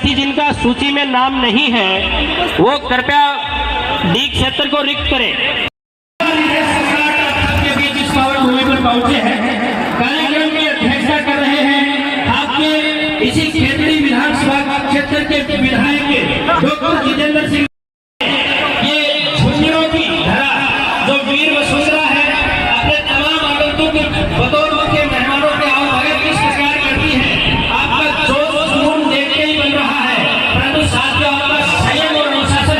अभ्यर्थी जिनका सूची में नाम नहीं है वो कृपया डी क्षेत्र को रिक्त करें। भूमि पर पहुंचे हैं, कार्यक्रम की अध्यक्षता कर रहे हैं आपके इसी क्षेत्रीय विधानसभा क्षेत्र के विधायक डॉक्टर जितेंद्र सिंह। ये झुंझुनों की धरा जो वीर वसुंधरा है अपने तमाम आगंतुक के बतौर मुख्य मेहमानों के आवागमन किस प्रकार करती है, आपका जोश जुनून देखते ही बन रहा है, परंतु साथियों आपका संयम और अनुशासन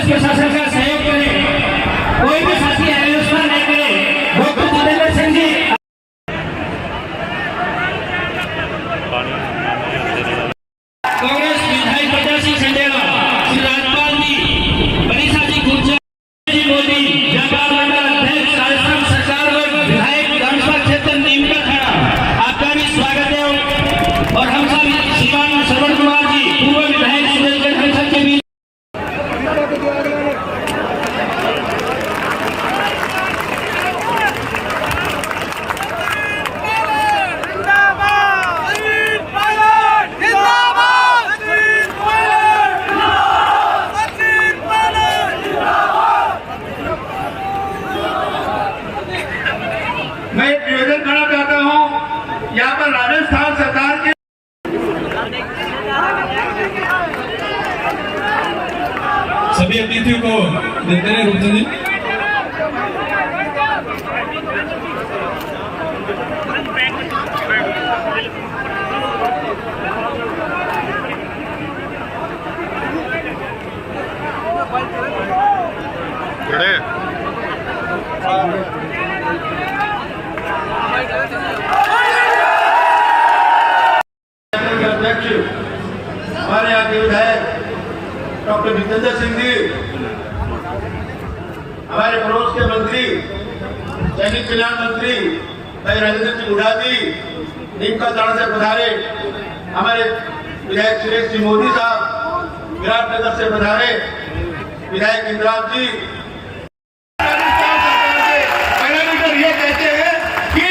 प्रशासन का सहयोग करें, कोई भी साथी आलोचना नहीं करे। डॉक्टर जितेंद्र सिंह जी कांग्रेस विधायक प्रत्याशी संडेला, श्री राजपाल जी, मनीषा जी गुर्जर जी, मोदी व्यापार मंडल अध्यक्ष राजस्थान सरकार और विधायक विधानसभा क्षेत्र नीम का खड़ा, आपका भी स्वागत है। और हम सब श्रीमान श्रवण कुमार जी पूर्व विधायक सुरेशगढ़ परिषद के भी मैं एक निवेदन करना चाहता हूं। यहाँ पर राजस्थान सरकार के सभी अतिथियों को देते हैं रूपचंद जी। अध्यक्ष हमारे यहाँ के विधायक डॉक्टर जितेंद्र सिंह जी, हमारे पड़ोस के मंत्री सैनिक कल्याण मंत्री भाई राजेंद्र सिंह हुड्डा जी नीम का ताड़ से पधारे, हमारे विधायक सुरेश जी मोदी साहब विराटनगर से पधारे, विधायक इंद्राज जी। ये कहते हैं कि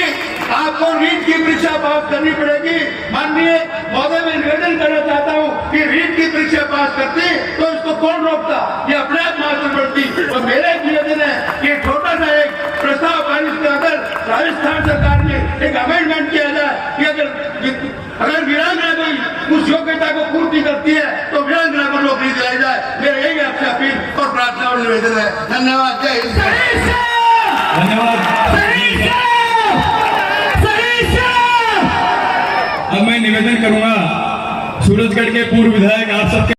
आपको रीट की परीक्षा पास करनी पड़ेगी। माननीय महोदय, मैं निवेदन करना चाहता हूं कि रीट की परीक्षा पास करती तो इसको कौन रोकता, ये अपने आप मास्टर बढ़ती। और मेरा एक निवेदन है कि छोटा सा एक प्रस्ताव पारित के अंदर राजस्थान सरकार ने एक अमेंडमेंट किया जाए कि अगर वीरांगना कोई उस योग्यता को पूर्ति करती है तो वीरांगना को नौकरी दिलाई जाए। मेरा यही आपसे अपील और प्रार्थना और निवेदन है। धन्यवाद। जय हिंद। धन्यवाद। अब मैं निवेदन करूंगा सूरजगढ़ के पूर्व विधायक आप सबके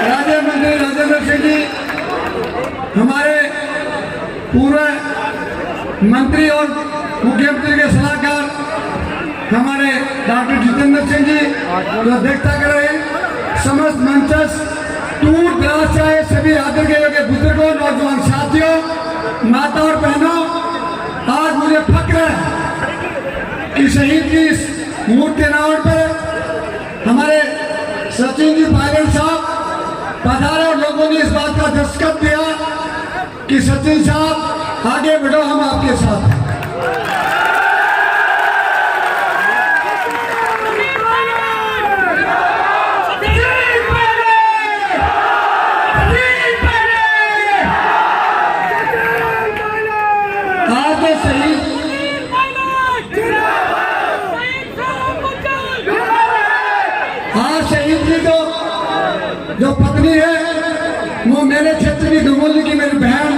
राज्य मंत्री राजेंद्र सिंह जी, हमारे पूर्व मंत्री और मुख्यमंत्री के सलाहकार हमारे डॉक्टर जितेंद्र सिंह जी जो अध्यक्षता कर रहे हैं, समस्त मंचस्थ दूर दराज से सभी आदर के योग्य बुजुर्गों, नौजवान साथियों, माता और बहनों, आज मुझे फक्र है कि शहीद की इस मूर्ति अनावरण पर हमारे सचिन जी पायलट साहब पधारे और लोगों ने इस बात का दस्तखत दिया कि सचिन साहब आगे बढ़ो, हम आपके साथ हैं। शहीद जी जो पत्नी है वो मेरे क्षेत्र की गंगोली की मेरी बहन,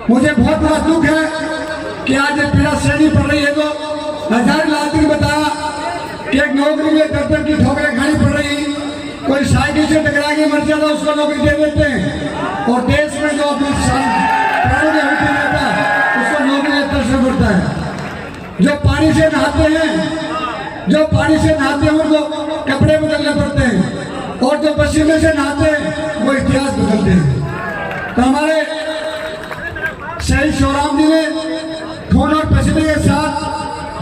मुझे बहुत बड़ा दुख है कि आज ये पीड़ा श्रेणी पड़ रही है। तो हजार लाल ने बताया कि एक नौकरी में दफ्तर की ठोकरें खानी पड़ रही, कोई साइकिल से की मर्यादा उसको नौकरी दे देते हैं, और देश में जो अपने प्राणों की आहुति देता है उसको नौकरी तरसना पड़ता है। जो पानी से नहाते हैं उनको कपड़े बदलने पड़ते हैं, और जो पसीने से नहाते हैं वो इतिहास बदलते हैं। तो हमारे शहीद शिवराम जी ने खून और पसीने के साथ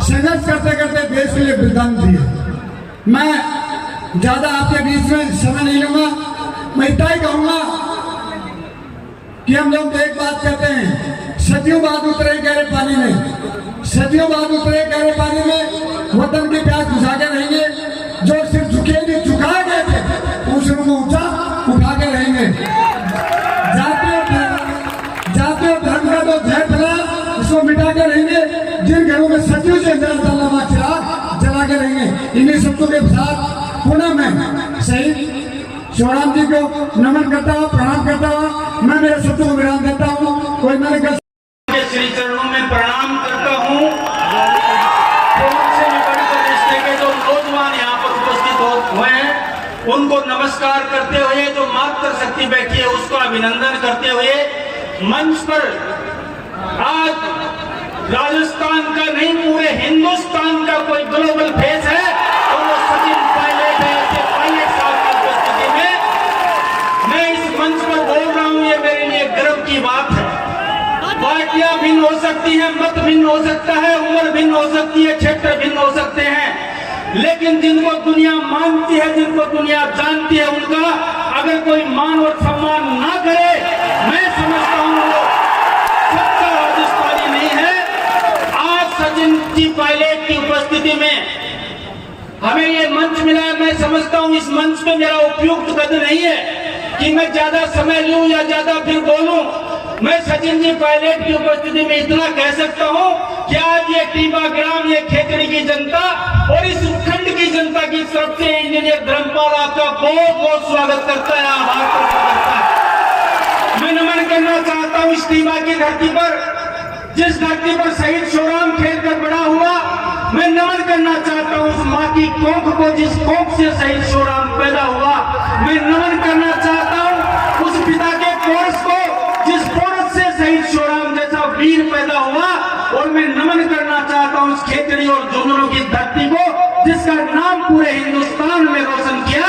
संघर्ष करते करते देश के लिए बलिदान दिए। मैं ज्यादा आपके बीच में समय नहीं लूंगा, मैं इतना ही कहूंगा कि हम लोग एक बात कहते हैं, सदियों बाद उतरे गहरे पानी में, सदियों बाद उतरे गहरे पानी में वतन की प्यास बुझा के रहेंगे। जो सिर्फ झुके झुकाए गए थे उन सिरों को ऊंचा उठा के रहेंगे। जाति और धर्म का जो जहर फैला उसको मिटा के रहेंगे। जिन घरों में सदियों से चिराग जला के रहेंगे। इन्हीं शब्दों के साथ पुनः मैं शहीद शिवराम जी को नमन करता हुआ, प्रणाम करता हुआ मैं मेरे शब्दों को विराम देता हूँ। कोई मैंने श्री चरणों में प्रणाम करता हूँ। से रिश्ते के जो नौजवान यहाँ पर उपस्थित हुए हैं उनको नमस्कार करते हुए, जो मातृशक्ति बैठी है उसको अभिनंदन करते हुए, मंच पर आज राजस्थान का नहीं पूरे हिंदुस्तान का कोई ग्लोबल फेस है और वो सचिन पायलट है। ऐसे पायलट साहब की उपस्थिति में मैं इस मंच पर बोल रहा हूँ, ये मेरे लिए गर्व की बात है। पार्टियां भिन्न हो सकती हैं, मत भिन्न हो सकता है, उम्र भिन्न हो सकती है, क्षेत्र भिन्न हो सकते हैं, लेकिन जिनको दुनिया मानती है, जिनको दुनिया जानती है, उनका अगर कोई मान और सम्मान ना करे, मैं समझता हूँ वो सच्चा राजस्थानी नहीं है। आज सचिन जी पायलट की उपस्थिति में हमें ये मंच मिला है। मैं समझता हूँ इस मंच पे मेरा उपयुक्त कद नहीं है कि मैं ज्यादा समय लूं या ज्यादा फिर बोलूं। मैं सचिन जी पायलट की उपस्थिति में इतना कह सकता हूं कि आज ये टीबा ग्राम, ये खेतड़ी की जनता और इस उपखंड की जनता की तरफ से इंजीनियर धर्मपाल आपका बहुत बहुत स्वागत करता है, आभार प्रकट करता है। मैं नमन करना चाहता हूं इस टीबा की धरती पर, जिस धरती पर शहीद शिवराम खेल कर बड़ा हुआ। मैं नमन करना चाहता हूं उस माँ की कोख को, जिस कोख से शहीद शिवराम पैदा हुआ। मैं नमन करना चाहता हूं उस पिता के कोर्स को, जिस कोर्स से शहीद शिवराम जैसा वीर पैदा हुआ। और मैं नमन करना चाहता हूं उस खेतड़ी और झुंझुनू की धरती को, जिसका नाम पूरे हिंदुस्तान में रोशन किया।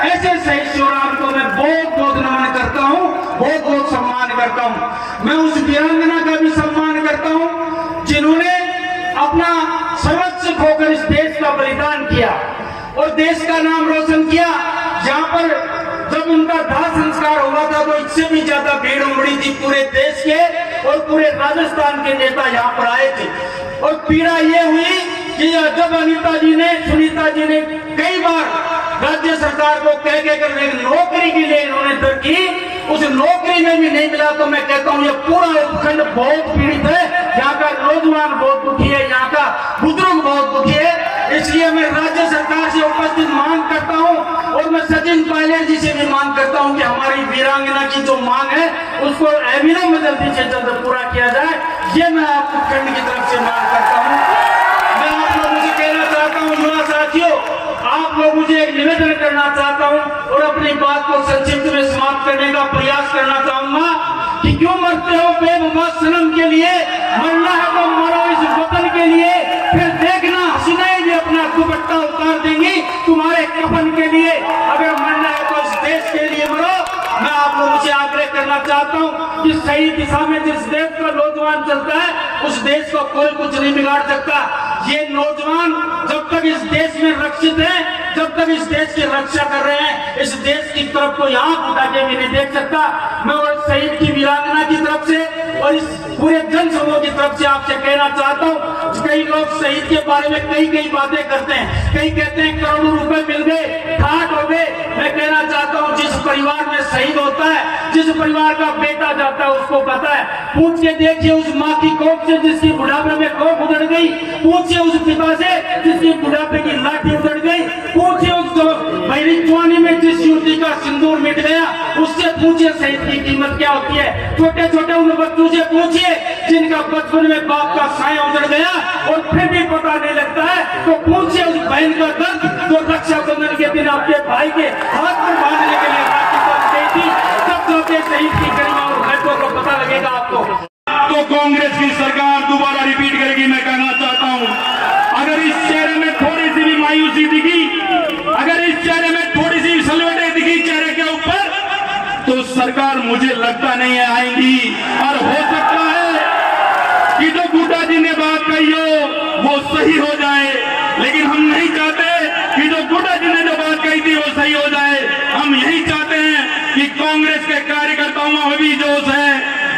ऐसे शहीद शिवराम को मैं बहुत बहुत नमन करता हूं, बहुत बहुत सम्मान करता हूं। मैं उस वीरांगना का भी सम्मान करता हूं जिन्होंने अपना सर्वस्व खोकर इस देश का बलिदान किया और देश का नाम रोशन किया। जहां पर जब उनका दाह संस्कार हुआ था तो इससे भी ज्यादा भीड़ उमड़ी थी। पूरे देश के और पूरे राजस्थान के नेता यहाँ पर आए थे। और पीड़ा ये हुई कि जब सुनीता जी ने कई बार राज्य सरकार को कह कर नौकरी के लिए इन्होंने दर की, उस नौकरी में भी नहीं मिला। तो मैं कहता हूँ ये पूरा उपखंड बहुत पीड़ित है। यहाँ का नौजवान बहुत दुखी है, यहाँ का बुजुर्ग बहुत दुखी है। इसलिए मैं राज्य सरकार से उपस्थित मांग करता हूँ और मैं सचिन पायलट जी से भी मांग करता हूँ कि हमारी वीरांगना की जो मांग है उसको अविलंब जल्दी से जल्द पूरा किया जाए। ये मैं आप उपखंड की तरफ से मांग करता हूँ। मैं आप लोगों से कहना चाहता हूँ, युवा साथियों, आप लोग मुझे एक निवेदन करना चाहता हूँ और अपनी बात को संक्षिप्त में समाप्त करने का प्रयास करना चाहूंगा कि क्यों मरते हो बेवफा सनम के लिए, मरना है तो मरो इस वतन के लिए। फिर देखना हसीनाएं भी अपना दुपट्टा उतार देंगी तुम्हारे कफन के लिए। अगर मरना है तो इस देश के लिए मरो। मैं आप लोगों से आग्रह करना चाहता हूँ कि सही दिशा में जिस देश का नौजवान चलता है उस देश को कोई कुछ नहीं बिगाड़ सकता। ये नौजवान जब तक इस देश में रक्षित है, जब तक इस देश की रक्षा कर रहे हैं, इस देश की तरफ को यहाँ उठा के भी नहीं देख सकता। मैं और शहीद की वीरांगना की तरफ से और इस पूरे जन समूह की तरफ से आपसे कहना चाहता हूँ, कई लोग शहीद के बारे में कई बातें करते हैं, कई कहते हैं करोड़ों रुपए मिल गए, ठाट हो गए। मैं कहना चाहता हूँ जिस परिवार में शहीद होता है, जिस परिवार का बेटा जाता है उसको पता है। पूछ के देखिए उस माँ की कोख से जिसकी बुढ़ापे में कोख उधड़ गई, पूछिए उस पिता से जिसकी बुढ़ापे की लाठी उधड़ गई, पूछिए उस पहली जवानी में जिस युवती का सिंदूर मिट गया, उससे पूछिए शहीद की कीमत क्या होती है। छोटे छोटे उन बच्चों से पूछिए जिनका बचपन में बाप का साया उधड़ गया और फिर भी पता नहीं लगता है। तो पूछिए उस बहन का दर्द जो रक्षाबंधन के दिन आपके भाई के हाथ पर बांधने के लिए मिलेगा आपको। तो कांग्रेस की सरकार दोबारा रिपीट करेगी। मैं कहना चाहता हूं, अगर इस चेहरे में थोड़ी सी भी मायूसी दिखी, अगर इस चेहरे में थोड़ी सी सलवटें दिखी चेहरे के ऊपर, तो सरकार मुझे लगता नहीं है आएंगी। और हो सकता है कि जो गुड्डा जी ने बात कही हो वो सही हो जाए, लेकिन हम नहीं चाहते कि जो गुड्डा जी ने जो बात कही थी वो सही हो जाए। हम यही चाहते हैं कि कांग्रेस के कार्यकर्ताओं में भी जोश है,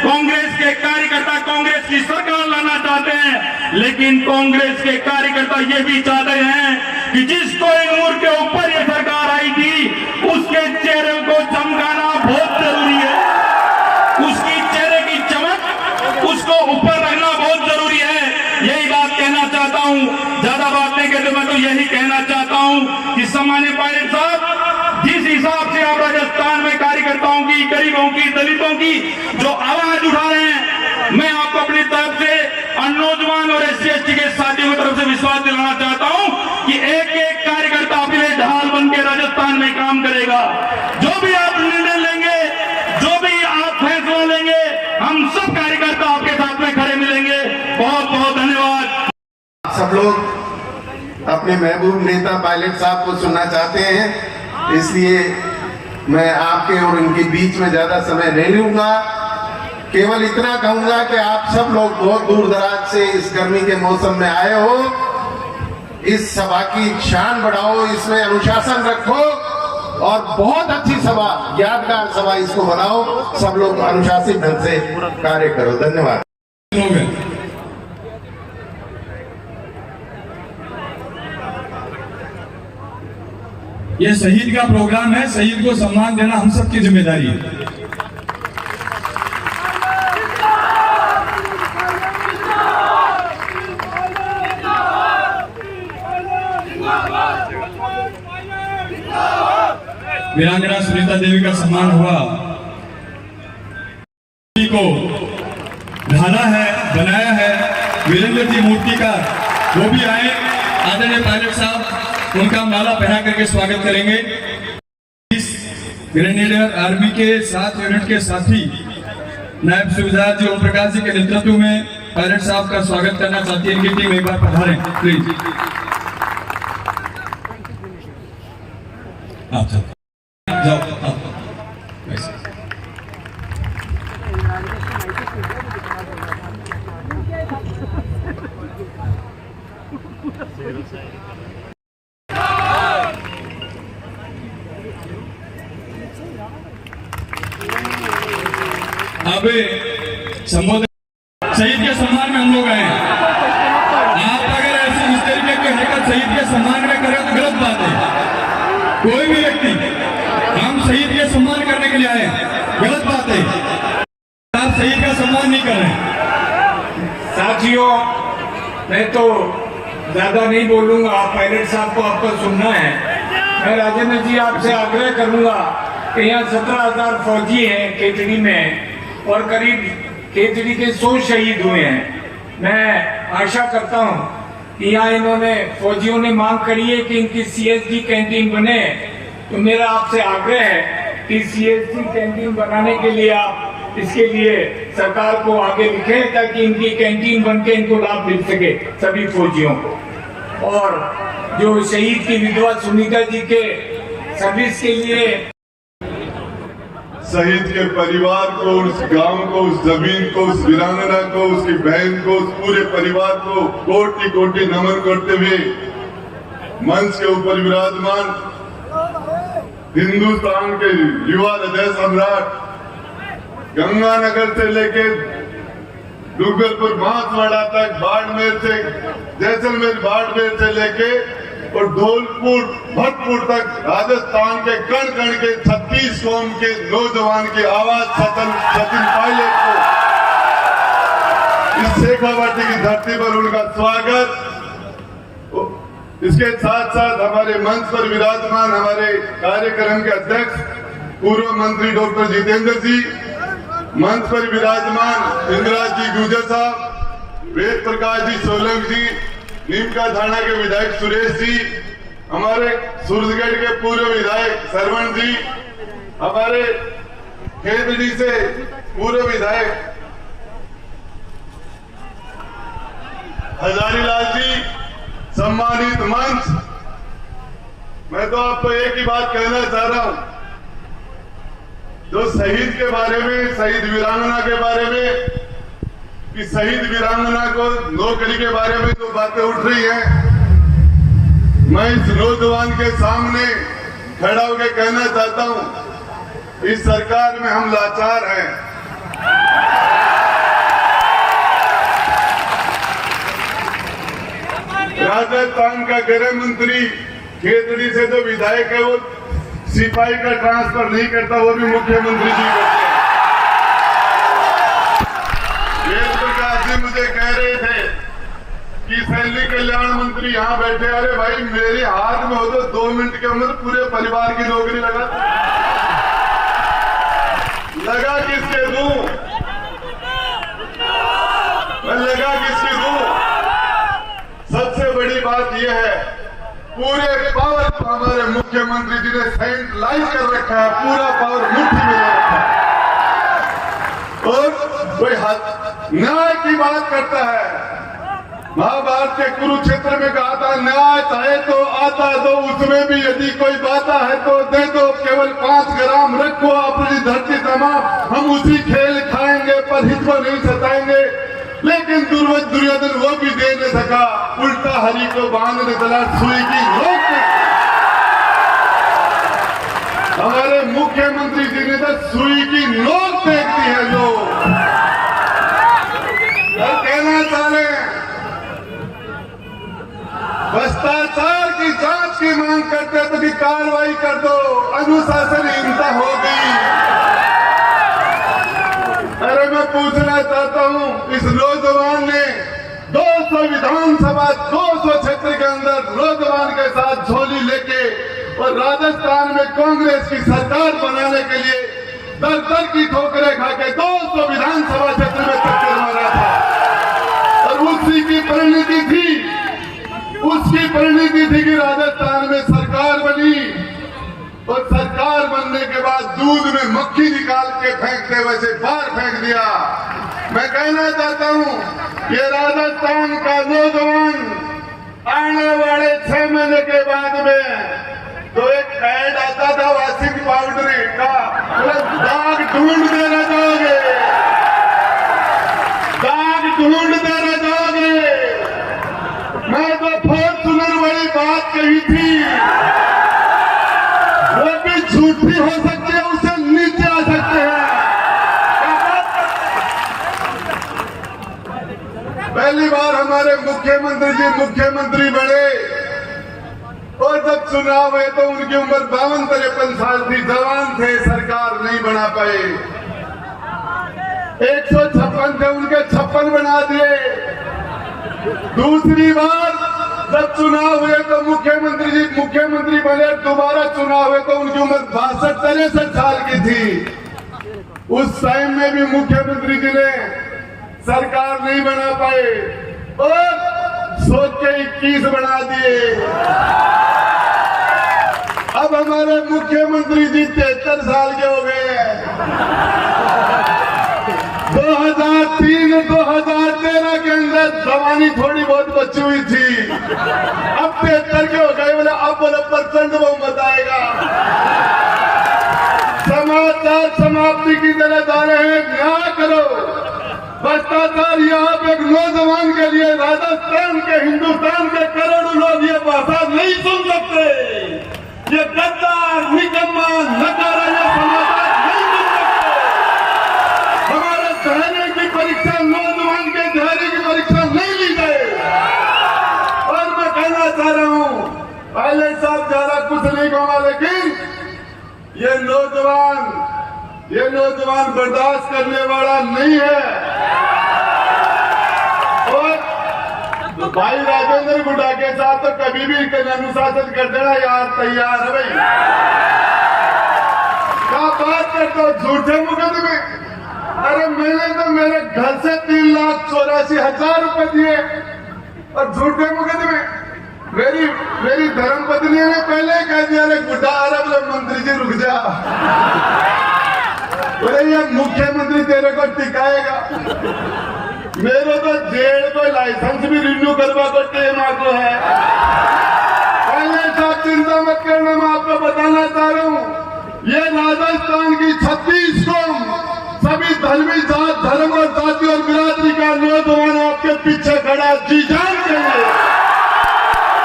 कांग्रेस के कार्यकर्ता कांग्रेस की सरकार लाना चाहते हैं, लेकिन कांग्रेस के कार्यकर्ता ये भी चाहते हैं कि जिस कोहिनूर के ऊपर ये सरकार आई थी उसके चेहरे को चमकाना बहुत जरूरी है, उसकी चेहरे की चमक उसको ऊपर रखना बहुत जरूरी है। यही बात कहना चाहता हूं, ज्यादा बात नहीं कहते, मैं तो यही कहना चाहता हूं कि सम्मानीय पायलट साहब, जिस हिसाब से आप राजस्थान में कार्यकर्ताओं की, गरीबों की, दलितों की जो आवाज उठा रहे हैं, मैं आपको अपनी तरफ से और नौजवान और SC/ST के साथियों की तरफ से विश्वास दिलाना चाहता हूं कि एक एक कार्यकर्ता अपने ढाल बन के राजस्थान में काम करेगा। जो भी आप निर्णय लेंगे, जो भी आप फैसला लेंगे, हम सब कार्यकर्ता आपके साथ में खड़े मिलेंगे। बहुत बहुत धन्यवाद। सब लोग अपने महबूब नेता पायलट साहब को सुनना चाहते हैं, इसलिए मैं आपके और इनके बीच में ज्यादा समय नहीं लूंगा। केवल इतना कहूंगा कि आप सब लोग बहुत दूर दराज से इस गर्मी के मौसम में आए हो, इस सभा की शान बढ़ाओ, इसमें अनुशासन रखो और बहुत अच्छी सभा, यादगार सभा इसको बनाओ। सब लोग अनुशासित ढंग से कार्य करो। धन्यवाद। ये शहीद का प्रोग्राम है, शहीद को सम्मान देना हम सबकी जिम्मेदारी है। वीरांगना सुनीता देवी का सम्मान हुआ, को ढाला है, बनाया है वीरेंद्र जी मूर्तिकार, वो भी आए। आदरणीय पायलट साहब उनका माला पहना करके स्वागत करेंगे। इस ग्रेनेडियर आर्मी के 7 यूनिट के साथी नायब सूबेदार जी ओम प्रकाश जी के नेतृत्व में पायलट साहब का स्वागत करना चाहती है। इनकी टीम एक बार पधारें प्लीज। आप जाओ, अब संबोधन शहीद के सम्मान में हम लोग आए। आप अगर ऐसे इस तरीके की हरकत शहीद के सम्मान में करें तो गलत बात है। कोई भी व्यक्ति, हम शहीद के सम्मान करने के लिए आए, गलत बात है। आप शहीद का सम्मान नहीं कर रहे। साथियों, मैं तो ज्यादा नहीं बोलूंगा, पायलट साहब को आपको सुनना है। मैं राजेंद्र जी आपसे आग्रह करूंगा कि यहाँ 17,000 फौजी हैं केतड़ी में और करीब केतड़ी के 100 शहीद हुए हैं। मैं आशा करता हूँ कि यहाँ इन्होंने फौजियों ने मांग करी है कि इनकी CSD कैंटीन बने, तो मेरा आपसे आग्रह है कि CSD कैंटीन बनाने के लिए आप इसके लिए सरकार को आगे लिखें ताकि इनकी कैंटीन बनके इनको लाभ मिल सके सभी फौजियों को। और जो शहीद की विधवा सुनीता जी के सर्विस के लिए, शहीद के परिवार को, उस गांव को, उस जमीन को, उस वीरांगना को, उसकी बहन को, उस पूरे परिवार को कोटि कोटि नमन करते हुए मंच के ऊपर विराजमान हिंदुस्तान के युवा हृदय सम्राट, गंगानगर से लेके डुग्गलपुर बांसवाड़ा तक, बाड़मेर से जैसलमेर, बाड़मेर से लेके और धौलपुर भटपुर तक राजस्थान के कण कण के 36 कौम के नौजवान की आवाज सचिन पायलट को इस शेखावाटी की धरती पर उनका स्वागत। इसके साथ साथ हमारे मंच पर विराजमान हमारे कार्यक्रम के अध्यक्ष पूर्व मंत्री डॉक्टर जितेंद्र जी, मंच पर विराजमान इंदिराज जी गुर्जर साहब, वेद प्रकाश जी सोलंकी जी, नीमका थाना के विधायक सुरेश जी, हमारे सूरजगढ़ के पूर्व विधायक सरवण जी, हमारे खेतड़ी से पूर्व विधायक हजारीलाल जी, सम्मानित मंच, मैं तो आपको एक ही बात कहना चाह रहा हूं, जो शहीद के बारे में, शहीद वीरांगना के बारे में, कि शहीद वीरांगना को नौकरी के बारे में जो बातें उठ रही हैं, मैं इस नौजवान के सामने खड़ा होकर कहना चाहता हूं, इस सरकार में हम लाचार हैं। राजस्थान का गृह मंत्री खेतड़ी से जो विधायक है वो सिपाही का ट्रांसफर नहीं करता, वो भी मुख्यमंत्री जी करते हैं। वेद प्रकाश जी मुझे कह रहे थे कि सैनिक कल्याण मंत्री यहाँ बैठे, अरे भाई मेरे हाथ में हो तो 2 मिनट के अंदर पूरे परिवार की नौकरी लगा किसके दूं, मैं लगा किसकी दूं। सबसे बड़ी बात यह है, पूरे पावर को हमारे मुख्यमंत्री जी ने सेंट्रलाइज कर रखा है, पूरा पावर मुट्ठी में ले रखा है और कोई न्याय की बात करता है। महाभारत के कुरुक्षेत्र में कहा था, न्याय चाहे तो आता दो, उसमें भी यदि कोई बाता है तो दे दो, केवल 5 ग्राम रखो अपनी धरती तमाम, हम उसी खेल खाएंगे पर हित को नहीं सताएंगे। लेकिन दुर्योधन वो भी दे नहीं सका, उल्टा हरि को बांधने चला सुई की नोक। हमारे मुख्यमंत्री जी ने तो सुई की नोक फेंक दी है। लोग कहना चाह रहे हैं, भ्रष्टाचार की जांच की मांग करते तो कि कार्रवाई कर दो, अनुशासनहीनता हो गई। अरे मैं पूछना चाहता हूं, इस नौजवान ने 200 विधानसभा 200 क्षेत्र के अंदर नौजवान के साथ झोली लेके और राजस्थान में कांग्रेस की सरकार बनाने के लिए दर दर की ठोकरें खा के 200 विधानसभा क्षेत्र में चक्कर मारा था और उसकी परिणति थी कि राजस्थान में सरकार बनी और सरकार बनने के बाद दूध में मक्खी निकाल के फेंकते वैसे बाहर फेंक दिया। मैं कहना चाहता हूं, ये राजस्थान का नौजवान आने वाले 6 महीने के बाद में तो एक ऐड आता था वॉशिंग पाउडर का, दाग ढूंढते रह जाओगे, दाग ढूंढते रह जाओगे। मैं तो फॉर्चूनर वाली बात कही थी, वो भी झूठी हो सकती है, उससे नीचे आ सकते हैं। पहली बार हमारे मुख्यमंत्री जी मुख्यमंत्री बने और जब चुनाव हुए तो उनकी उम्र 52-53 साल थी, जवान थे, सरकार नहीं बना पाए। 156 थे, उनके 56 बना दिए। दूसरी बार जब चुनाव हुए तो मुख्यमंत्री जी मुख्यमंत्री बने, दोबारा चुनाव हुए तो उनकी उम्र 62-63 साल की थी। उस टाइम में भी मुख्यमंत्री जी ने सरकार नहीं बना पाए और सोच के 21 बना दिए। अब हमारे मुख्यमंत्री जी 73 साल के हो गए हैं। 2003-2013 के अंदर जवानी थोड़ी बहुत बची हुई थी, अब 73 के हो गए। बोले अब बोले % बहुमत आएगा। समाचार समाप्ति की तरह जा रहे हैं, न्याय करो। भ्रष्टाचार यहाँ पे एक नौजवान के लिए राजस्थान के, हिंदुस्तान के करोड़ों लोग ये भाषा नहीं सुन सकते। ये गद्दार, निकम्मा, नकारा ये समाचार नहीं सुन सकते। हमारे चेहरे की परीक्षा, नौजवान के चेहरे की परीक्षा नहीं ली गई। और मैं कहना चाह रहा हूँ, पहले साहब ज्यादा कुछ नहीं कहूंगा, लेकिन ये नौजवान बर्दाश्त करने वाला नहीं है। और भाई राजेंद्र गुड्डा के साथ तो कभी भी अनुशासन कर देना यार, तैयार है भाई। क्या बात करते हो झूठे मुकदमे। अरे मैंने तो मेरे घर से 3,84,000 रुपए दिए और झूठे मुकदमे। मेरी धर्मपत्नी ने पहले कह दिया, अरे गुड्डा, अरे मंत्री जी रुक जा, बोले ये मुख्यमंत्री तेरे को टिकाएगा। मेरे तो जेल को लाइसेंस भी रिन्यू करवा को टाइम आगो है। पहले साहब चिंता मत करना, मैं आपको बताना चाह रहा हूँ, ये राजस्थान की 36 कौम, सभी धर्मी जात धर्म और जाति और बिरादरी का नौजवान आपके पीछे खड़ा जी जान के लिए,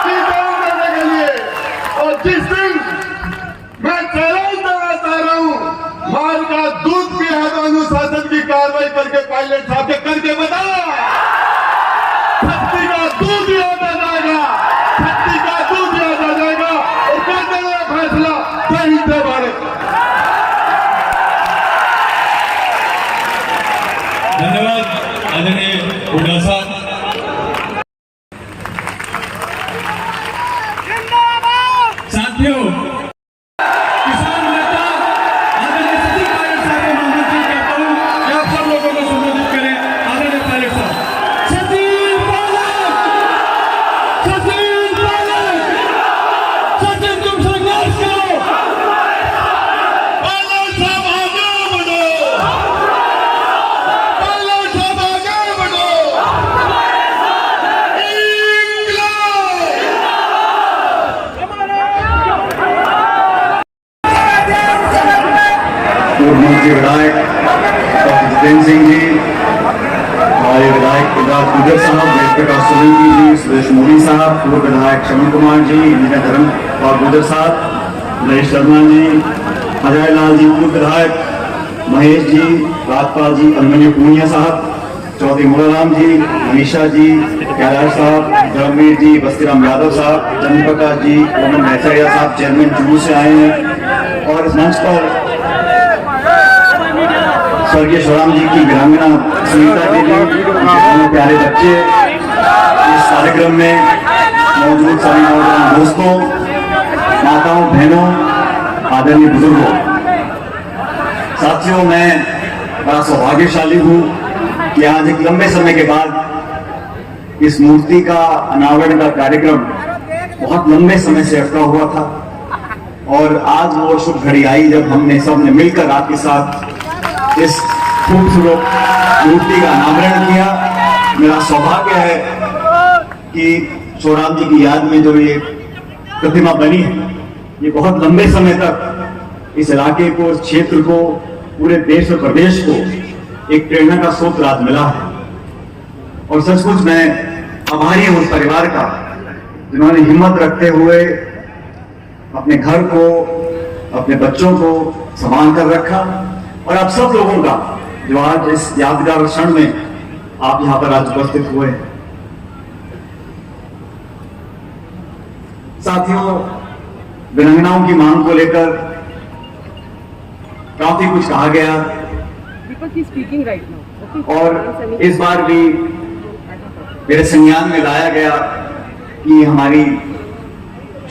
जी जान देने के लिए। और जिस दिन मैं चैलेंज देना चाह रहा हूँ, मार का दूध पिया तो अनुशासन की कार्रवाई करके पायलट साहब के करके बताओ, शक्ति का दूध याद आ जाएगा, शक्ति का दूध याद आ जाएगा और कर देगा फैसला सही से भारत। धन्यवाद आदरणीय हुड्डा साहब। साथियों, किसान नेता आदरणीय सचिन पायलट साहब को मामूद जी कहता हूं कि आप सब लोगों को संबोधित करें। आदरणीय पायलट साहब। सचिन पायलट, सचिन पायलट, सचिन तुम संघर्ष करो, पायलट साहब आगे बढ़ो, पायलट साहब आगे बढ़ो, पूर्व मंत्री विधायक डॉक्टर जितेंद्र सिंह जी, हमारे विधायक इमरान गुजर साहब, जयप्रकाश सोलंकी जी, सुरेश मोदी साहब, पूर्व विधायक शमन कुमार जी, इंजीनियर धर्म और गुजर साहब, नरेश शर्मा जी, अजय लाल जी, पूर्व विधायक महेश जी, राजपाल जी, अभिमन्यु पूनिया साहब, चौधरी मुराराम जी, मनीषा जी, कैलाश साहब, धर्मवीर जी, बस्तीराम यादव साहब, चंद्र प्रकाश जी, मोहन मैसरिया साहब चेयरमैन चूरू से आए हैं। और इस मंच पर स्वर्गीय शिवराम जी की वीरांगना सुनीता देवी, उनके दोनों प्यारे बच्चे, इस कार्यक्रम में मौजूद सभी नौजवान दोस्तों, माताओं, बहनों, आदरणीय बुजुर्गों, साथियों, मैं बड़ा सौभाग्यशाली हूँ कि आज एक लंबे समय के बाद इस मूर्ति का अनावरण का कार्यक्रम बहुत लंबे समय से अटका हुआ था और आज वो शुभ घड़ी आई जब हमने सबने मिलकर आपके साथ इस खूबसूरत मूर्ति का अनावरण किया। मेरा सौभाग्य है कि शिवराम जी की याद में जो ये प्रतिमा बनी है, ये बहुत लंबे समय तक इस इलाके को, इस क्षेत्र को, पूरे देश और प्रदेश को एक प्रेरणा का स्रोत आज मिला है। और सचमुच मैं आभारी हूं उस परिवार का जिन्होंने हिम्मत रखते हुए अपने घर को, अपने बच्चों को संभाल कर रखा, और आप सब लोगों का जो आज इस यादगार क्षण में आप यहां पर आज उपस्थित हुए। साथियों, वीरांगनाओं की मांग को लेकर काफी कुछ कहा गया और इस बार भी मेरे संज्ञान में लाया गया कि हमारी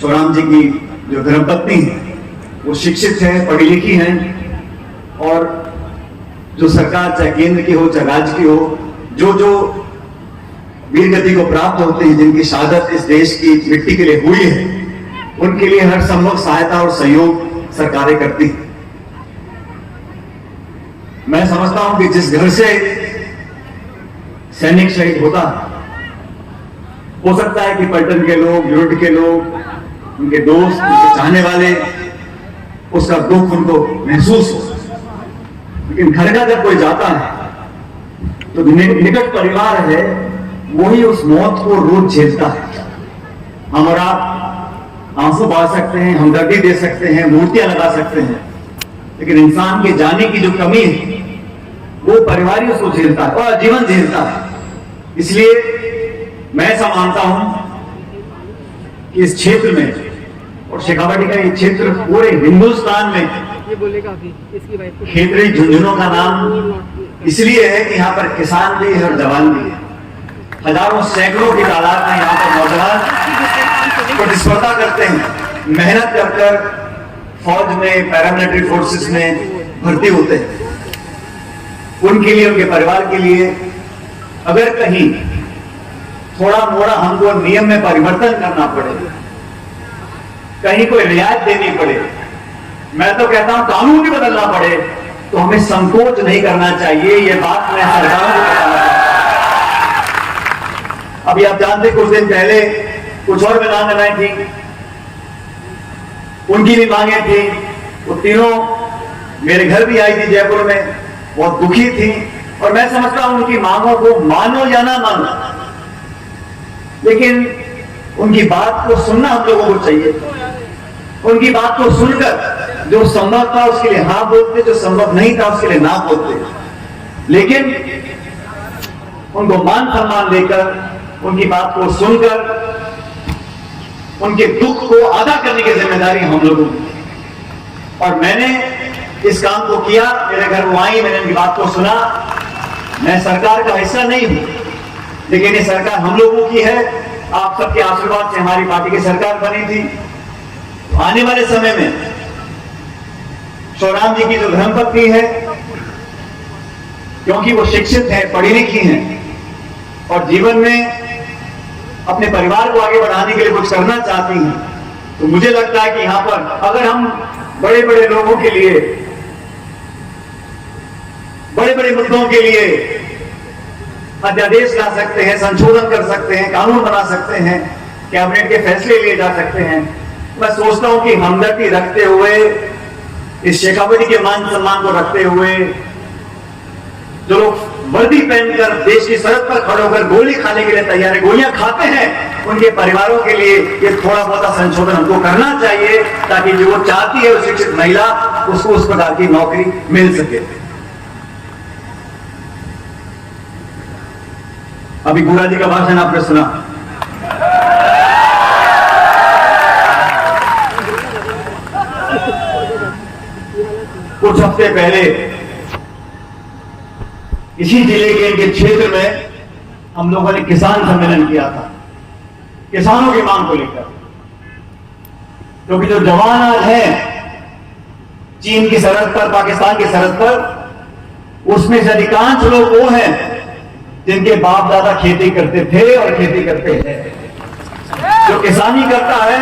शिवराम जी की जो धर्मपत्नी है वो शिक्षित है, पढ़ी लिखी है, और जो सरकार चाहे केंद्र की हो चाहे राज्य की हो, जो जो वीर गति को प्राप्त होते हैं, जिनकी शहादत इस देश की मिट्टी के लिए हुई है, उनके लिए हर संभव सहायता और सहयोग सरकारें करती हैं। मैं समझता हूं कि जिस घर से सैनिक शहीद होता है, हो सकता है कि पलटन के लोग, यूनिट के लोग, उनके दोस्त, उनके चाहने वाले, उसका दुख उनको महसूस हो, लेकिन घर का जब कोई जाता है तो निकट परिवार है वही उस मौत को रोज झेलता है। हम और आप आंसू बहा सकते हैं, हमदर्दी दे सकते हैं, मूर्तियां लगा सकते हैं, लेकिन इंसान के जाने की जो कमी है वो परिवार ही उसको झेलता है और जीवन झेलता है। इसलिए मैं ऐसा मानता हूं कि इस क्षेत्र में, और शेखावाटी का ये क्षेत्र पूरे हिंदुस्तान में, खेतरी झुंझुनों का नाम इसलिए है कि यहाँ पर किसान भी है और जवान भी है। हजारों सैकड़ों की तादाद में यहाँ पर नौजवान प्रतिस्पर्धा करते हैं, मेहनत कर कर फौज में, पैरामिलिट्री फोर्सेस में भर्ती होते हैं। उनके लिए, उनके परिवार के लिए अगर कहीं थोड़ा मोड़ा हमको नियम में परिवर्तन करना पड़े, कहीं कोई रियायत देनी पड़े, मैं तो कहता हूं कानून भी बदलना पड़े, तो हमें संकोच नहीं करना चाहिए। ये बात मैं सरकार को बताना चाहता हूं। अभी आप जानते कुछ दिन पहले कुछ और विधानसभाएं थी, उनकी भी मांगे थी। वो तीनों मेरे घर भी आई थी जयपुर में, बहुत दुखी थी। और मैं समझता हूं उनकी मांगों को मानो या ना मानो, लेकिन उनकी बात को सुनना हम लोगों को चाहिए। उनकी बात को सुनकर जो संभव था उसके लिए हाँ बोलते, जो संभव नहीं था उसके लिए ना बोलते। लेकिन उनको मान सम्मान देकर, उनकी बात को सुनकर उनके दुख को अदा करने की जिम्मेदारी हम लोगों की। और मैंने इस काम को किया। मेरे घर वो आई, मैंने उनकी बात को सुना। मैं सरकार का हिस्सा नहीं हूं, लेकिन ये सरकार हम लोगों की है। आप सबके आशीर्वाद से हमारी पार्टी की सरकार बनी थी। आने वाले समय में शिवराम जी की जो धर्मपत्नी है, क्योंकि वो शिक्षित है, पढ़ी लिखी हैं और जीवन में अपने परिवार को आगे बढ़ाने के लिए कुछ करना चाहती हैं, तो मुझे लगता है कि यहां पर अगर हम बड़े बड़े लोगों के लिए, बड़े बड़े मुद्दों के लिए अध्यादेश ला सकते हैं, संशोधन कर सकते हैं, कानून बना सकते हैं, कैबिनेट के फैसले लिए जा सकते हैं, मैं सोचता हूं कि हमदर्दी रखते हुए, इस शेखावती के मान सम्मान को रखते हुए, जो लोग वर्दी पहनकर देश की सरहद पर खड़े होकर गोली खाने के लिए तैयार है, गोलियां खाते हैं, उनके परिवारों के लिए ये थोड़ा बहुत संशोधन हमको करना चाहिए, ताकि जो वो चाहती है वो शिक्षित महिला, उसको उस प्रकार की नौकरी मिल सके। अभी गुरा जी का भाषण आपने सुना। कुछ हफ्ते पहले इसी जिले के इनके क्षेत्र में हम लोगों ने किसान सम्मेलन किया था, किसानों की मांग को लेकर। क्योंकि जो जवान आज हैं चीन की सरहद पर, पाकिस्तान की सरहद पर, उसमें से अधिकांश लोग वो हैं जिनके बाप दादा खेती करते थे और खेती करते हैं। जो किसानी करता है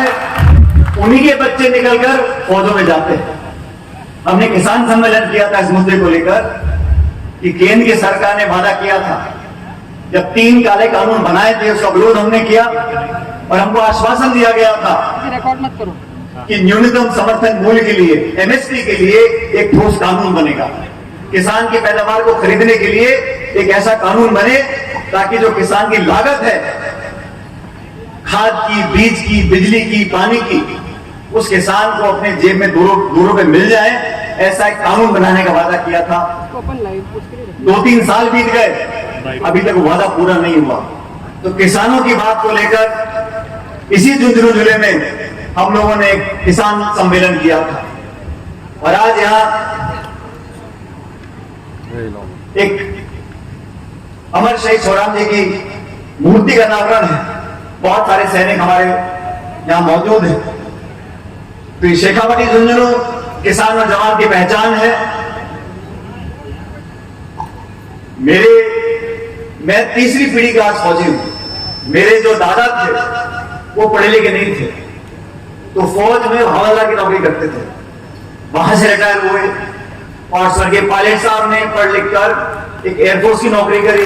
उन्हीं के बच्चे निकलकर फौजों में जाते हैं। हमने किसान सम्मेलन किया था इस मुद्दे को लेकर कि केंद्र की सरकार ने वादा किया था, जब 3 काले कानून बनाए थे उसका विरोध हमने किया और हमको आश्वासन दिया गया था कि न्यूनतम समर्थन मूल्य के लिए, एमएसपी के लिए एक ठोस कानून बनेगा। किसान की पैदावार को खरीदने के लिए एक ऐसा कानून बने ताकि जो किसान की लागत है, खाद की, बीज की, बिजली की, पानी की, उस किसान को अपने जेब में 2 रुपए मिल जाए, ऐसा एक कानून बनाने का वादा किया था। 2-3 साल बीत गए, अभी तक वादा पूरा नहीं हुआ। तो किसानों की बात को लेकर इसी झुंझुनू जिले में हम लोगों ने एक किसान सम्मेलन किया था और आज यहां एक अमर शहीद शिवराम जी की मूर्ति का अनावरण है। बहुत सारे सैनिक हमारे यहां मौजूद हैं। तो ये शेखावटी झुंझुनू किसान और जवान की पहचान है। मैं तीसरी पीढ़ी का आज फौजी हूं। मेरे जो दादा थे वो पढ़े लिखे नहीं थे, तो फौज में हवलदार की नौकरी करते थे, वहां से रिटायर हुए और स्वर्गीय पायलट साहब ने पढ़ लिख कर एक एयरफोर्स की नौकरी करी,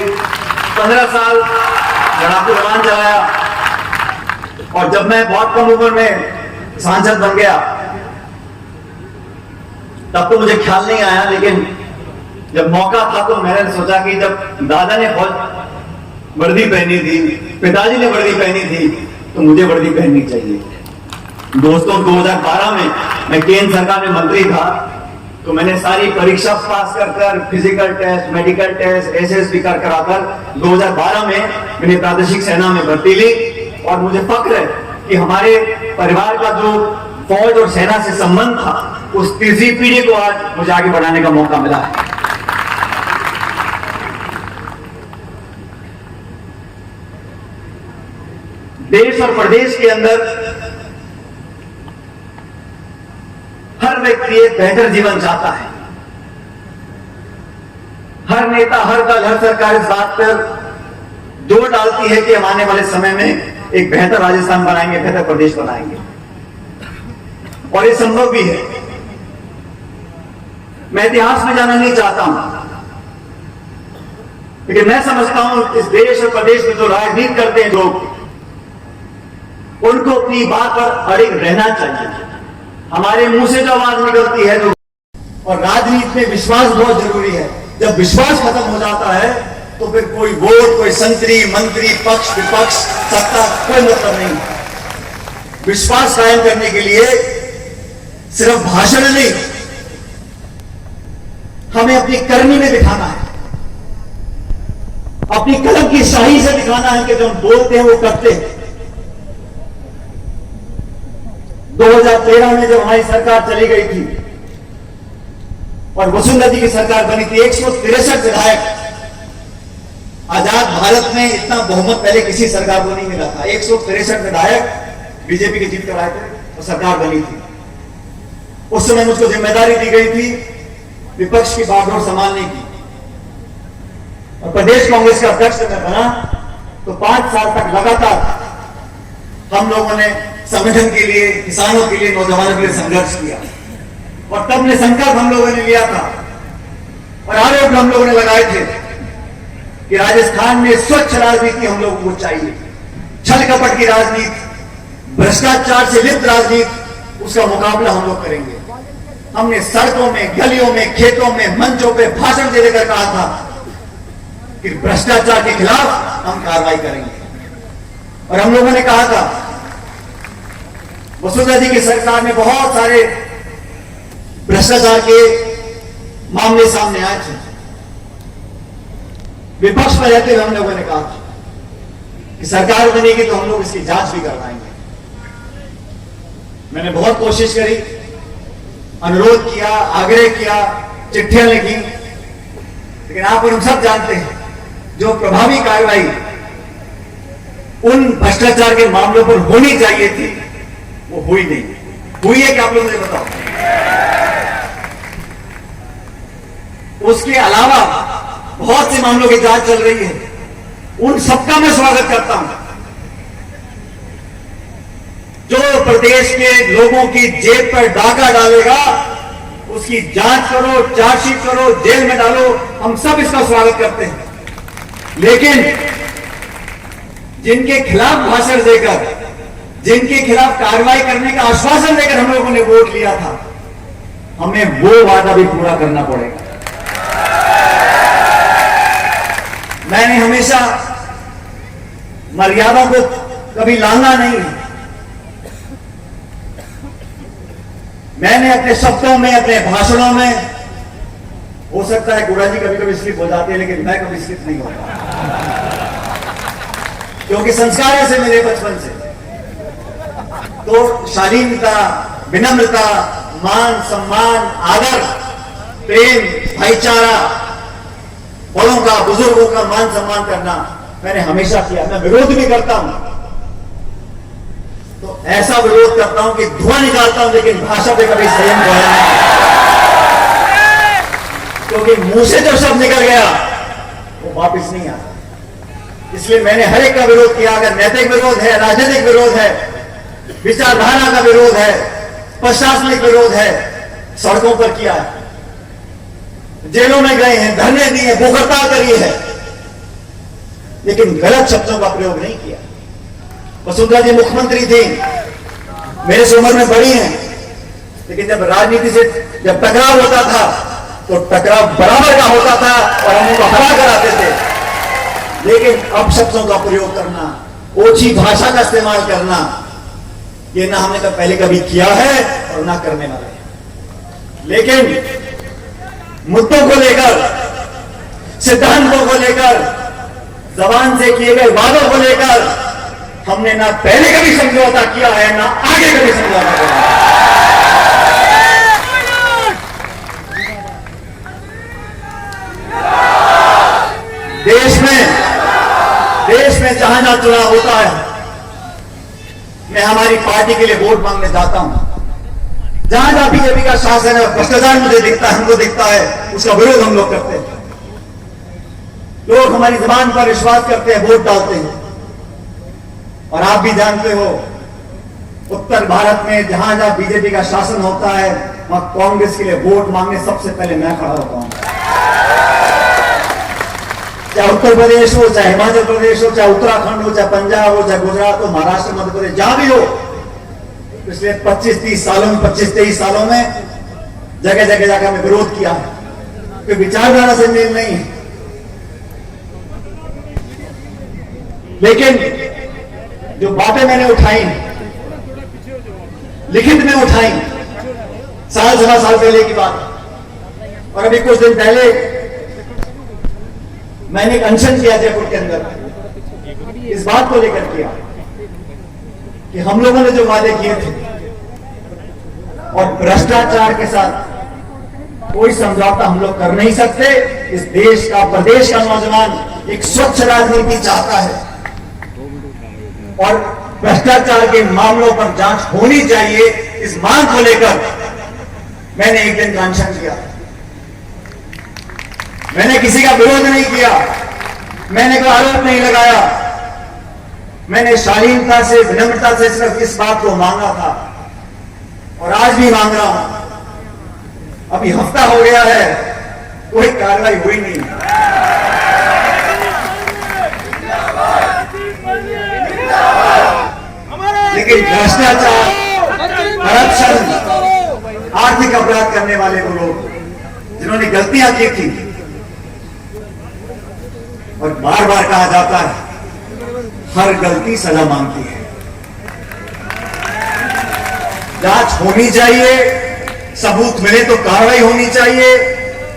15 साल लड़ाकू विमान चलाया और जब मैं बहुत कम उम्र में सांसद बन गया तब तो मुझे ख्याल नहीं आया, लेकिन जब मौका था तो मैंने सोचा कि जब दादा ने फौज वर्दी पहनी थी, पिताजी ने वर्दी पहनी थी, तो मुझे वर्दी पहननी चाहिए। दोस्तों 2012 में मैं केंद्र सरकार में मंत्री था, तो मैंने सारी परीक्षा पास कर physical test, medical test, SSB कर आकर 2012 में मैंने प्रादेशिक सेना में भर्ती ली और मुझे फक्र है कि हमारे परिवार का जो फौज और सेना से संबंध था, उस तीसरी पीढ़ी को आज मुझे आगे बढ़ाने का मौका मिला है। देश और प्रदेश के अंदर हर व्यक्ति एक बेहतर जीवन चाहता है। हर नेता, हर दल, हर सरकार इस बात पर जोर डालती है कि हम आने वाले समय में एक बेहतर राजस्थान बनाएंगे, बेहतर प्रदेश बनाएंगे, और ये संभव भी है। मैं इतिहास में जाना नहीं चाहता हूं, लेकिन मैं समझता हूं इस देश और प्रदेश में जो राजनीति करते हैं लोग, उनको अपनी बात पर अड़िग रहना चाहिए। हमारे मुंह से जो आवाज निकलती है जो, और राजनीति में विश्वास बहुत जरूरी है। जब विश्वास खत्म हो जाता है तो फिर कोई वोट, कोई संतरी, मंत्री, पक्ष विपक्ष, सत्ता, कोई मतलब नहीं। विश्वास कायम करने के लिए सिर्फ भाषण नहीं, हमें अपनी करनी में दिखाना है, अपनी कलम की शाही से दिखाना है कि जो हम बोलते हैं वो करते हैं। 2013 में जब हमारी सरकार चली गई थी और वसुंधरा जी की सरकार बनी थी, 163 विधायक, आजाद भारत में इतना बहुमत पहले किसी सरकार को नहीं मिला था। 163 विधायक बीजेपी के जीत कर आए थे और सरकार बनी थी। उस समय मुझको जिम्मेदारी दी गई थी विपक्ष की बागडोर संभालने की, और प्रदेश कांग्रेस का अध्यक्ष मैं बना तो 5 साल तक लगातार हम लोगों ने संगठन के लिए, किसानों के लिए, नौजवानों के लिए संघर्ष किया। और तब ने संकल्प हम लोगों ने लिया था और आरोप हम लोगों ने लगाए थे कि राजस्थान में स्वच्छ राजनीति हम लोगों को चाहिए। छल कपट की राजनीति, भ्रष्टाचार से लिप्त राजनीति, उसका मुकाबला हम लोग करेंगे। हमने सड़कों में, गलियों में, खेतों में, मंचों पे भाषण दे देकर कहा था कि भ्रष्टाचार के खिलाफ हम कार्रवाई करेंगे। और हम लोगों ने कहा था, वसुंधरा जी की सरकार में बहुत सारे भ्रष्टाचार के मामले सामने आए थे। विपक्ष में रहते हुए हम लोगों ने कहा कि सरकार बनेगी तो हम लोग इसकी जांच भी करवाएंगे। मैंने बहुत कोशिश करी, अनुरोध किया, आग्रह किया, चिट्ठियां लिखी, लेकिन आप और हम सब जानते हैं जो प्रभावी कार्रवाई उन भ्रष्टाचार के मामलों पर होनी चाहिए थी वो हुई नहीं। हुई है कि आप लोग मुझे बताओ? उसके अलावा बहुत से मामलों की जांच चल रही है, उन सबका मैं स्वागत करता हूं। जो प्रदेश के लोगों की जेब पर डाका डालेगा उसकी जांच करो, चार्जशीट करो, जेल में डालो, हम सब इसका स्वागत करते हैं। लेकिन जिनके खिलाफ भाषण देकर, जिनके खिलाफ कार्रवाई करने का आश्वासन देकर हम लोगों ने वोट लिया था, हमें वो वादा भी पूरा करना पड़ेगा। मैंने हमेशा मर्यादा को कभी लांघा नहीं है। मैंने अपने शब्दों में, अपने भाषणों में, हो सकता है गुड़ा जी कभी कभी स्लिप हो जाते हैं, लेकिन मैं कभी स्लिप नहीं होता, क्योंकि संस्कार ऐसे मेरे बचपन से। तो शालीनता, विनम्रता, मान, सम्मान, आदर, प्रेम, भाईचारा, बड़ों का, बुजुर्गों का मान सम्मान करना मैंने हमेशा किया। मैं विरोध भी करता हूं तो ऐसा विरोध करता हूं कि धुआं निकालता हूं, लेकिन भाषा पे कभी संयम नहीं, क्योंकि मुंह से जो शब्द निकल गया वो वापस नहीं आता। इसलिए मैंने हर एक का विरोध किया। अगर नैतिक विरोध है, राजनीतिक विरोध है, विचारधारा का विरोध है, प्रशासनिक विरोध है, सड़कों पर किया है, जेलों में गए हैं, धरने दिए, भूख हड़ताल करी है, लेकिन गलत शब्दों का प्रयोग नहीं किया। वसुंधरा जी मुख्यमंत्री थी, मेरे से उम्र में बड़ी हैं, लेकिन जब राजनीति से जब टकराव होता था तो टकराव बराबर का होता था और हम उनको हरा कर आते थे। लेकिन अब शब्दों का प्रयोग करना, ओछी भाषा का इस्तेमाल करना, ये ना हमने तो पहले कभी किया है और ना करने वाले हैं। लेकिन मुद्दों को लेकर, सिद्धांतों को लेकर, जबान से किए गए वादों को लेकर हमने ना पहले कभी समझौता किया है, ना आगे कभी समझौता किया है। देश में जहां जहां चुनाव होता है, मैं हमारी पार्टी के लिए वोट मांगने जाता हूं। जहां जहां बीजेपी का शासन है, भ्रष्टाचार मुझे दिखता है, हमको दिखता है, उसका विरोध हम लोग करते हैं। लोग हमारी जबान पर विश्वास करते हैं, वोट डालते हैं। और आप भी जानते हो, उत्तर भारत में जहां जहां बीजेपी का शासन होता है, वहां कांग्रेस के लिए वोट मांगने सबसे पहले मैं खड़ा होता हूं। चाहे उत्तर प्रदेश हो, चाहे हिमाचल प्रदेश हो, चाहे उत्तराखंड हो, चाहे पंजाब हो, चाहे गुजरात हो, महाराष्ट्र, मध्य प्रदेश, जहां भी हो, पिछले 25-30 सालों में, 25-23 सालों में जगह जगह जाकर हमें विरोध किया है, कि विचारधारा से मेल नहीं है। लेकिन जो बातें मैंने उठाई, लिखित में उठाई, साल सवा साल पहले की बात, और अभी कुछ दिन पहले मैंने एक अनशन किया जयपुर के अंदर, इस बात को लेकर किया कि हम लोगों ने जो वादे किए थे और भ्रष्टाचार के साथ कोई समझौता हम लोग कर नहीं सकते। इस देश का, प्रदेश का नौजवान एक स्वच्छ राजनीति चाहता है और भ्रष्टाचार के मामलों पर जांच होनी चाहिए। इस मांग को लेकर मैंने एक दिन का अनशन किया। मैंने किसी का विरोध नहीं किया, मैंने कोई आरोप नहीं लगाया, मैंने शालीनता से, विनम्रता से सिर्फ इस बात को मांगा था और आज भी मांग रहा हूं। अभी हफ्ता हो गया है, कोई कार्रवाई हुई नहीं। लेकिन भ्रष्टाचार, करप्शन, आर्थिक अपराध करने वाले वो लोग जिन्होंने गलतियां की थी, और बार बार कहा जाता है हर गलती सजा मांगती है। जांच होनी चाहिए, सबूत मिले तो कार्रवाई होनी चाहिए।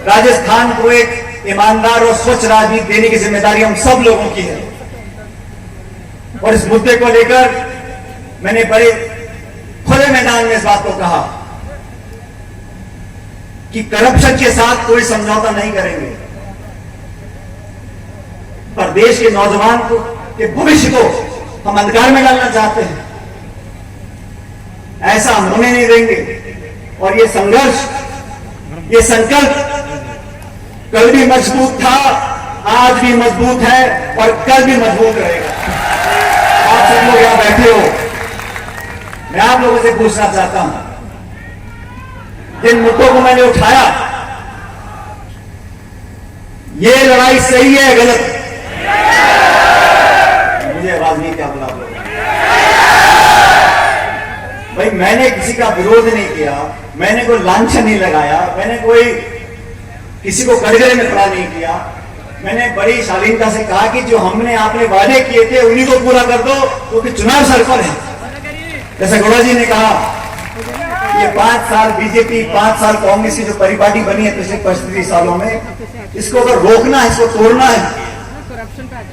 राजस्थान को एक ईमानदार और स्वच्छ राजनीति देने की जिम्मेदारी हम सब लोगों की है। और इस मुद्दे को लेकर मैंने बड़े खुले मैदान में इस बात को कहा कि करप्शन के साथ कोई समझौता नहीं करेंगे, पर देश के नौजवान को, के भविष्य को हम अंधकार में डालना चाहते हैं, ऐसा हम होने नहीं देंगे। और ये संघर्ष, ये संकल्प कल भी मजबूत था, आज भी मजबूत है और कल भी मजबूत रहेगा। आप सब लोग यहां बैठे हो, मैं आप लोगों से पूछना चाहता हूं, जिन मुद्दों को मैंने उठाया, ये लड़ाई सही है गलत? मुझे आवाज नहीं, क्या बोला भाई? मैंने किसी का विरोध नहीं किया, मैंने कोई लांछन नहीं लगाया, मैंने कोई किसी को कटघरे में खड़ा नहीं किया। मैंने बड़ी शालीनता से कहा कि जो हमने आपने वादे किए थे उन्हीं को पूरा कर दो, क्योंकि चुनाव सर पर है। जैसे गौड़ा जी ने कहा, ये 5 साल बीजेपी, 5 साल कांग्रेस की जो परिपाटी बनी है पिछले 35 सालों में, इसको अगर रोकना है, इसको तोड़ना है,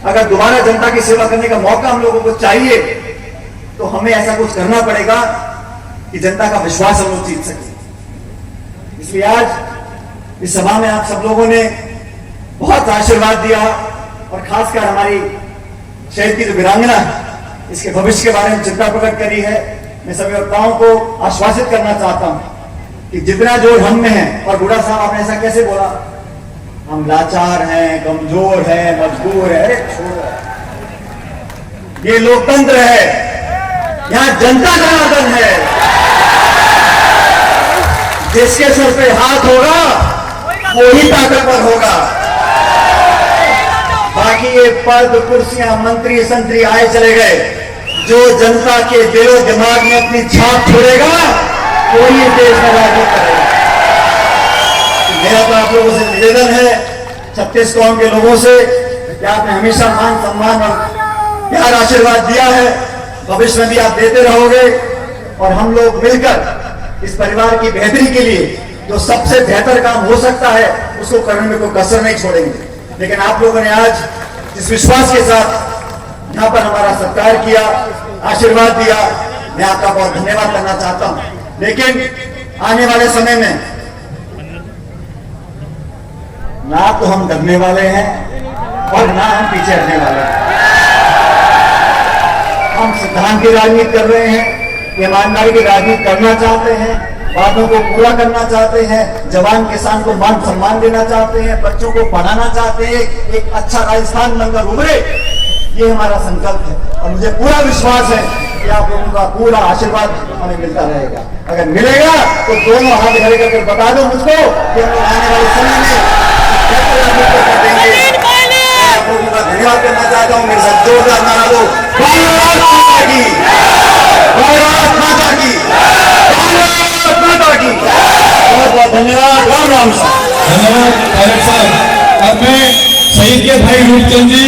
अगर दोबारा जनता की सेवा करने का मौका हम लोगों को चाहिए, तो हमें ऐसा कुछ करना पड़ेगा कि जनता का विश्वास हम लोग जीत सके। इसलिए आज इस सभा में आप सब लोगों ने बहुत आशीर्वाद दिया और खासकर हमारी शहर की जो वीरांगना है, इसके भविष्य के बारे में चिंता प्रकट करी है। मैं सभी वक्ताओं को आश्वासित करना चाहता हूं कि जितना जोर हम में है, और बूढ़ा साहब आपने ऐसा कैसे बोला, हम लाचार हैं, कमजोर हैं, मजबूर है, अरे छोड़ो, ये लोकतंत्र है, यहां जनता जनार्दन है। जिसके सर पे हाथ होगा वो ही ताकतवर होगा। बाकी ये पद, कुर्सियां, मंत्री संतरी आए चले गए, जो जनता के दिलो दिमाग में अपनी छाप छोड़ेगा कोई देश में राजनीति करेगा। मेरा तो आप लोगों से निवेदन है, 36 कौम के लोगों से, कि आपने हमेशा मान सम्मान और प्यार आशीर्वाद दिया है, भविष्य में भी आप देते रहोगे, और हम लोग मिलकर इस परिवार की बेहतरी के लिए जो सबसे बेहतर काम हो सकता है उसको करने में कोई कसर नहीं छोड़ेंगे। लेकिन आप लोगों ने आज जिस विश्वास के साथ यहां पर हमारा सत्कार किया, आशीर्वाद दिया, मैं आपका बहुत धन्यवाद करना चाहता हूं। लेकिन आने वाले समय में ना तो हम डरने वाले हैं और ना हम पीछे हटने वाले हैं। हम सिद्धांत की राजनीति कर रहे हैं, ईमानदारी की राजनीति करना चाहते हैं, बातों को पूरा करना चाहते हैं, जवान किसान को मान सम्मान देना चाहते हैं, बच्चों को पढ़ाना चाहते हैं, एक अच्छा राजस्थान बनकर उभरे, ये हमारा संकल्प है। और मुझे पूरा विश्वास है कि आप लोगों का पूरा आशीर्वाद हमें मिलता रहेगा। अगर मिलेगा तो दोनों हाथ खड़े करके बता दो मुझको कि हम आने वाले समय में देंगे। धन्यवाद करना चाहता हूं। मेरे साथ जोरदार नारा दो, भारत माता की, भारत माता की, भारत माता की। बहुत बहुत धन्यवाद। राम राम। धन्यवाद पायलट साहब। अब मैं शहीद के भाई रूपचंद जी